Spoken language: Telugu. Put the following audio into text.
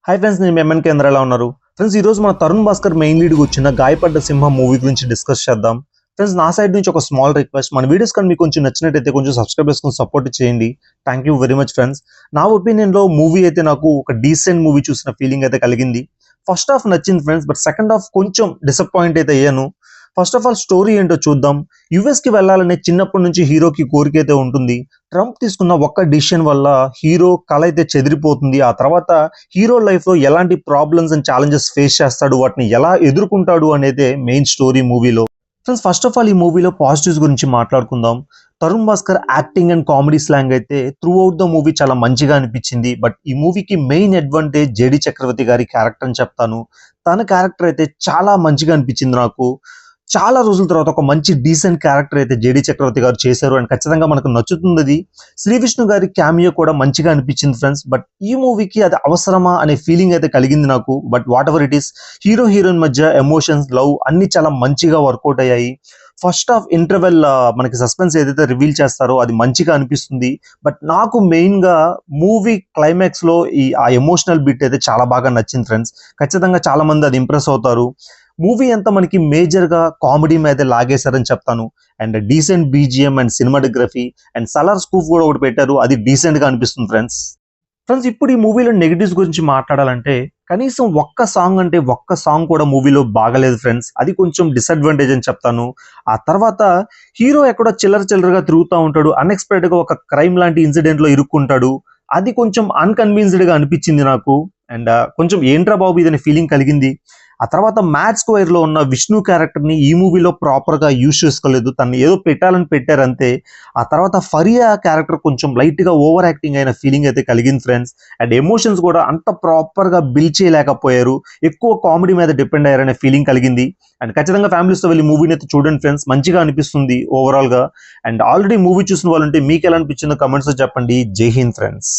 హాయ్ ఫ్రెండ్స్, నేను ఎంఎన్ కేంద్ర ఎలా ఉన్నారు ఫ్రెండ్స్? ఈ రోజు మన తరుణ్ భాస్కర్ మెయిన్ లీడ్ వచ్చిన గాయపడ్డ సింహం మూవీ గురించి డిస్కస్ చేద్దాం. ఫ్రెండ్స్, నా సైడ్ నుంచి ఒక స్మాల్ రిక్వెస్ట్, మన వీడియోస్ కానీ మీకు కొంచెం నచ్చినట్టయితే కొంచెం సబ్స్క్రైబ్ చేసుకుని సపోర్ట్ చేయండి. Thank you very much friends. నా ఒపీనియన్ లో మూవీ అయితే నాకు ఒక డీసెంట్ మూవీ చూసిన ఫీలింగ్ అయితే కలిగింది. ఫస్ట్ హాఫ్ నచ్చింది ఫ్రెండ్స్, బట్ సెకండ్ హాఫ్ కొంచెం డిసప్పాయింట్ అయితే అయ్యాను. ఫస్ట్ ఆఫ్ ఆల్ స్టోరీ ఏంటో చూద్దాం. యుఎస్ కి వెళ్ళాలనే చిన్నప్పటి నుంచి హీరోకి కోరిక అయితే ఉంటుంది. ట్రంప్ తీసుకున్న ఒక్క డిసిషన్ వల్ల హీరో కళ అయితే చెదిరిపోతుంది. ఆ తర్వాత హీరో లైఫ్ లో ఎలాంటి ప్రాబ్లమ్స్ అండ్ ఛాలెంజెస్ ఫేస్ చేస్తాడు, వాటిని ఎలా ఎదుర్కొంటాడు అనేది మెయిన్ స్టోరీ మూవీలో. ఫ్రెండ్స్, ఫస్ట్ ఆఫ్ ఆల్ ఈ మూవీలో పాజిటివ్స్ గురించి మాట్లాడుకుందాం. Tarun Bhaskar acting and comedy slang అయితే త్రూ అవుట్ ద మూవీ చాలా మంచిగా అనిపించింది. బట్ ఈ మూవీకి మెయిన్ అడ్వాంటేజ్ జేడి చక్రవర్తి గారి క్యారెక్టర్ అని చెప్తాను. తన క్యారెక్టర్ అయితే చాలా మంచిగా అనిపించింది నాకు. చాలా రోజుల తర్వాత ఒక మంచి డీసెంట్ క్యారెక్టర్ అయితే జేడి చక్రవర్తి గారు చేశారు అండ్ ఖచ్చితంగా మనకు నచ్చుతుంది అది. శ్రీ విష్ణు గారి క్యామియో కూడా మంచిగా అనిపించింది ఫ్రెండ్స్. బట్ ఈ మూవీకి అది అవసరమా అనే ఫీలింగ్ అయితే కలిగింది నాకు. But what ever it is, hero heroine మధ్య ఎమోషన్స్, లవ్ అన్ని చాలా మంచిగా వర్కౌట్ అయ్యాయి. ఫస్ట్ హాఫ్ ఇంటర్వెల్ మనకి సస్పెన్స్ ఏదైతే రివీల్ చేస్తారో అది మంచిగా అనిపిస్తుంది. బట్ నాకు మెయిన్ గా మూవీ క్లైమాక్స్ లో ఆ ఎమోషనల్ బిట్ అయితే చాలా బాగా నచ్చింది ఫ్రెండ్స్. ఖచ్చితంగా చాలా మంది అది ఇంప్రెస్ అవుతారు. మూవీ అంతా మనకి మేజర్ గా కామెడీ మీద లాగేశారని చెప్తాను. And decent BGM and cinematography and Salaar scoop కూడా ఒకటి పెట్టారు, అది డీసెంట్ గా అనిపిస్తుంది ఫ్రెండ్స్. ఇప్పుడు ఈ మూవీలో నెగిటివ్స్ గురించి మాట్లాడాలంటే కనీసం ఒక్క సాంగ్ అంటే ఒక్క సాంగ్ కూడా మూవీలో బాగలేదు ఫ్రెండ్స్. అది కొంచెం డిసడ్వాంటేజ్ అని చెప్తాను. ఆ తర్వాత హీరో ఎక్కడో చిల్లరగా తిరుగుతూ ఉంటాడు, అన్ఎక్స్పెక్టెడ్ గా ఒక క్రైమ్ లాంటి ఇన్సిడెంట్ లో ఇరుక్కుంటాడు. అది కొంచెం అన్కన్విన్స్డ్ గా అనిపించింది నాకు. అండ్ కొంచెం ఏంట్రా బాబు ఇదనే ఫీలింగ్ కలిగింది. ఆ తర్వాత మ్యాథ్ స్క్వేర్ లో ఉన్న విష్ణు క్యారెక్టర్ ని ఈ మూవీలో ప్రాపర్ గా యూజ్ చేసుకోలేదు, తను ఏదో పెట్టాలని పెట్టారు అంతే. ఆ తర్వాత ఫరియా క్యారెక్టర్ కొంచెం లైట్ గా ఓవర్ యాక్టింగ్ అయిన ఫీలింగ్ అయితే కలిగింది ఫ్రెండ్స్. అండ్ ఎమోషన్స్ కూడా అంత ప్రాపర్ గా బిల్డ్ చేయలేకపోయారు, ఎక్కువ కామెడీ మీద డిపెండ్ అయ్యారనే ఫీలింగ్ కలిగింది. అండ్ ఖచ్చితంగా ఫ్యామిలీస్ తో వెళ్ళి మూవీని అయితే చూడండి ఫ్రెండ్స్, మంచిగా అనిపిస్తుంది ఓవరాల్ గా. అండ్ ఆల్రెడీ మూవీ చూసిన వాళ్ళంటే మీకు ఎలా అనిపించిందో కమెంట్స్ లో చెప్పండి. జై హింద్ ఫ్రెండ్స్.